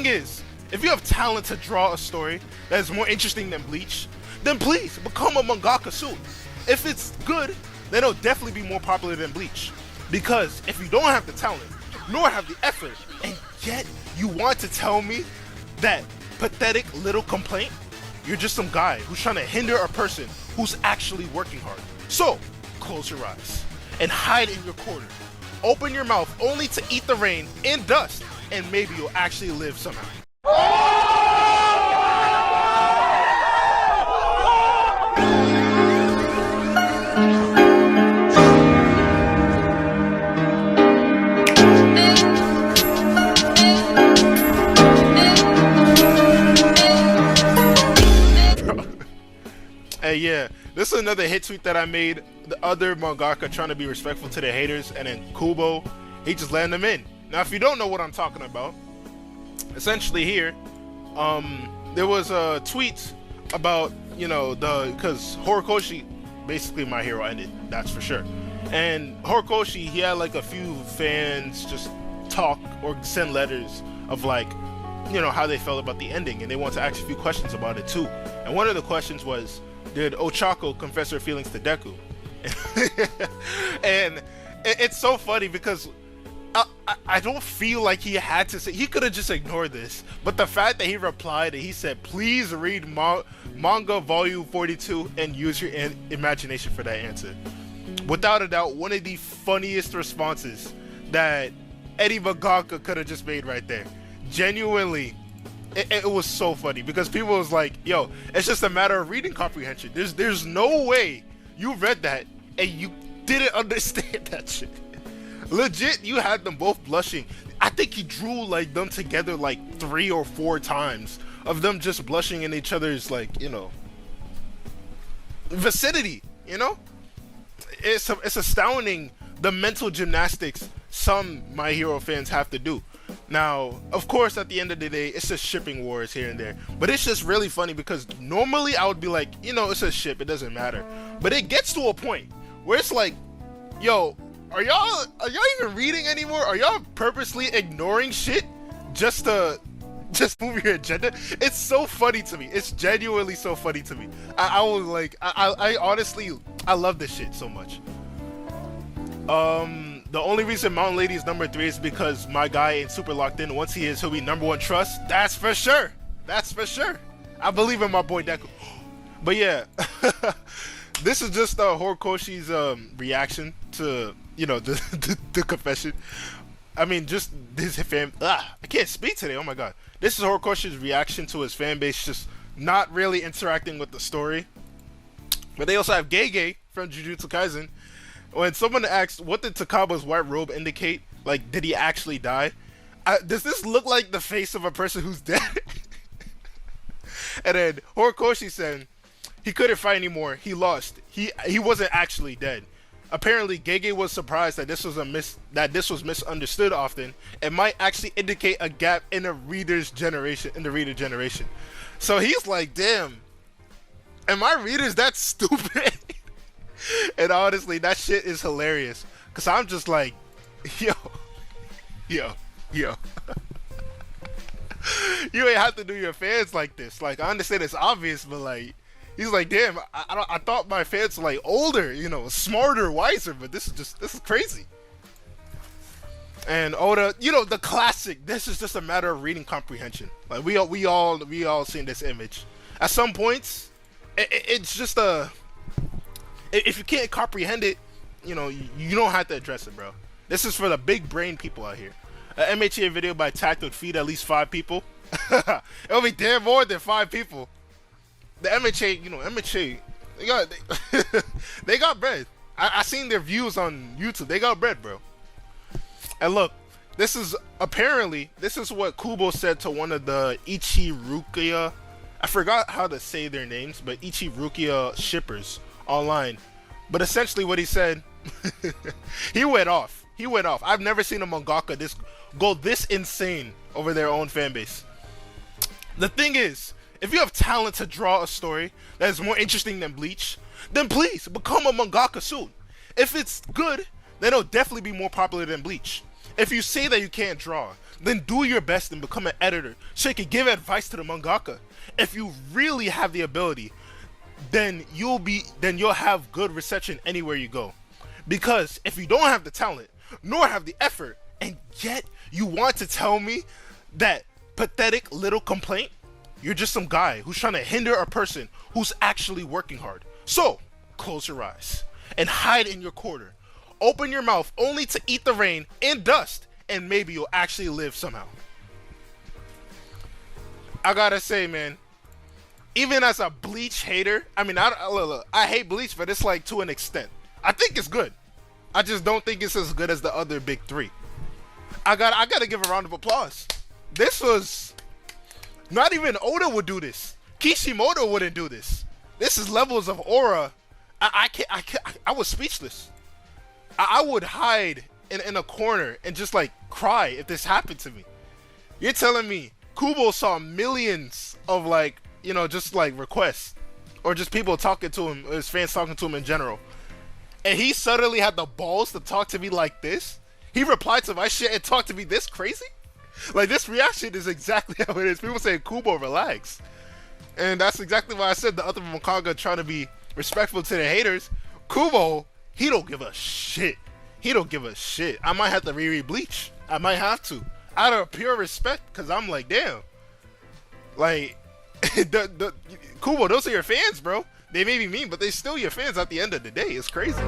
thing is, if you have talent to draw a story that is more interesting than Bleach, then please become a mangaka soon. If it's good, then it'll definitely be more popular than Bleach. Because if you don't have the talent, nor have the effort, and yet you want to tell me that pathetic little complaint, you're just some guy who's trying to hinder a person who's actually working hard. So, close your eyes and hide in your corner. Open your mouth only to eat the rain and dust, and maybe you'll actually live somehow. Hey, yeah, this is another hit tweet that I made. The other mangaka trying to be respectful to the haters, and then Kubo, he just letting them in. Now, if you don't know what I'm talking about, essentially here, there was a tweet about, you know, because Horikoshi, basically My Hero ended, that's for sure. And Horikoshi, he had like a few fans just talk or send letters of like, you know, how they felt about the ending, and they want to ask a few questions about it too. And one of the questions was, did Ochako confess her feelings to Deku? And it's so funny because I don't feel like he had to say, he could have just ignored this, but the fact that he replied and he said, please read Manga Volume 42 and use your imagination for that answer. Without a doubt, one of the funniest responses that any mangaka could have just made right there. Genuinely, it was so funny because people was like, yo, it's just a matter of reading comprehension. There's no way you read that and you didn't understand that shit. Legit, you had them both blushing. I think he drew like them together like 3 or 4 times of them just blushing in each other's, like, you know, vicinity, you know? It's astounding the mental gymnastics some My Hero fans have to do. Now, of course, at the end of the day, it's just shipping wars here and there. But it's just really funny because normally I would be like, you know, it's a ship, it doesn't matter. But it gets to a point where it's like, yo, are y'all even reading anymore? Are y'all purposely ignoring shit just to move your agenda? It's so funny to me. It's genuinely so funny to me. I was like, I honestly, I love this shit so much. The only reason Mountain Lady is number 3 is because my guy ain't super locked in. Once he is, he'll be number 1 trust. That's for sure. That's for sure. I believe in my boy Deku. But yeah, this is just Horikoshi's reaction to, you know, the confession. I mean, just his fan. I can't speak today. Oh my god. This is Horikoshi's reaction to his fan base, just not really interacting with the story. But they also have Gege from Jujutsu Kaisen. When someone asks, what did Takaba's white robe indicate? Like, did he actually die? Does this look like the face of a person who's dead? And then Horikoshi said, he couldn't fight anymore. He lost. He wasn't actually dead. Apparently, Gege was surprised that this was misunderstood often. It might actually indicate a gap in the reader generation. So he's like, damn, am my readers that stupid? And honestly, that shit is hilarious. Cause I'm just like, yo. You ain't have to do your fans like this. Like, I understand it's obvious, but like, he's like, damn, I thought my fans were like older, you know, smarter, wiser, but this is crazy. And Oda, you know, the classic, this is just a matter of reading comprehension. Like, we all seen this image. At some points, it's just if you can't comprehend it, you know, you don't have to address it, bro. This is for the big brain people out here. An MHA video by Takt would feed at least 5 people. It'll be damn more than 5 people. The MHA, you know, MHA, they got bread. I seen their views on YouTube. They got bread, bro. And look, this is what Kubo said to one of the Ichirukia. I forgot how to say their names, but Ichirukia shippers online. But essentially what he said, he went off. I've never seen a mangaka go this insane over their own fan base. The thing is, if you have talent to draw a story that is more interesting than Bleach, then please become a mangaka soon. If it's good, then it'll definitely be more popular than Bleach. If you say that you can't draw, then do your best and become an editor so you can give advice to the mangaka. If you really have the ability, then you'll have good reception anywhere you go. Because if you don't have the talent nor have the effort, and yet you want to tell me that pathetic little complaint, you're just some guy who's trying to hinder a person who's actually working hard. So close your eyes and hide in your corner. Open your mouth only to eat the rain and dust, and maybe you'll actually live somehow. I gotta say, man, even as a Bleach hater, I mean, I hate Bleach, but it's like to an extent. I think it's good. I just don't think it's as good as the other big three. I gotta give a round of applause. This was not even Oda would do this. Kishimoto wouldn't do this. This is levels of aura. I was speechless. I would hide in a corner and just like cry if this happened to me. You're telling me Kubo saw millions of like, you know, just like requests or just people talking to him, his fans talking to him in general, and he suddenly had the balls to talk to me like this? He replied to my shit and talked to me this crazy? Like, this reaction is exactly how it is. People say, Kubo, relax. And that's exactly why I said the other Mangaka trying to be respectful to the haters. Kubo, he don't give a shit. He don't give a shit. I might have to reread Bleach. I might have to. Out of pure respect, because I'm like, damn. Like, Kubo, those are your fans, bro. They may be mean, but they still your fans at the end of the day. It's crazy.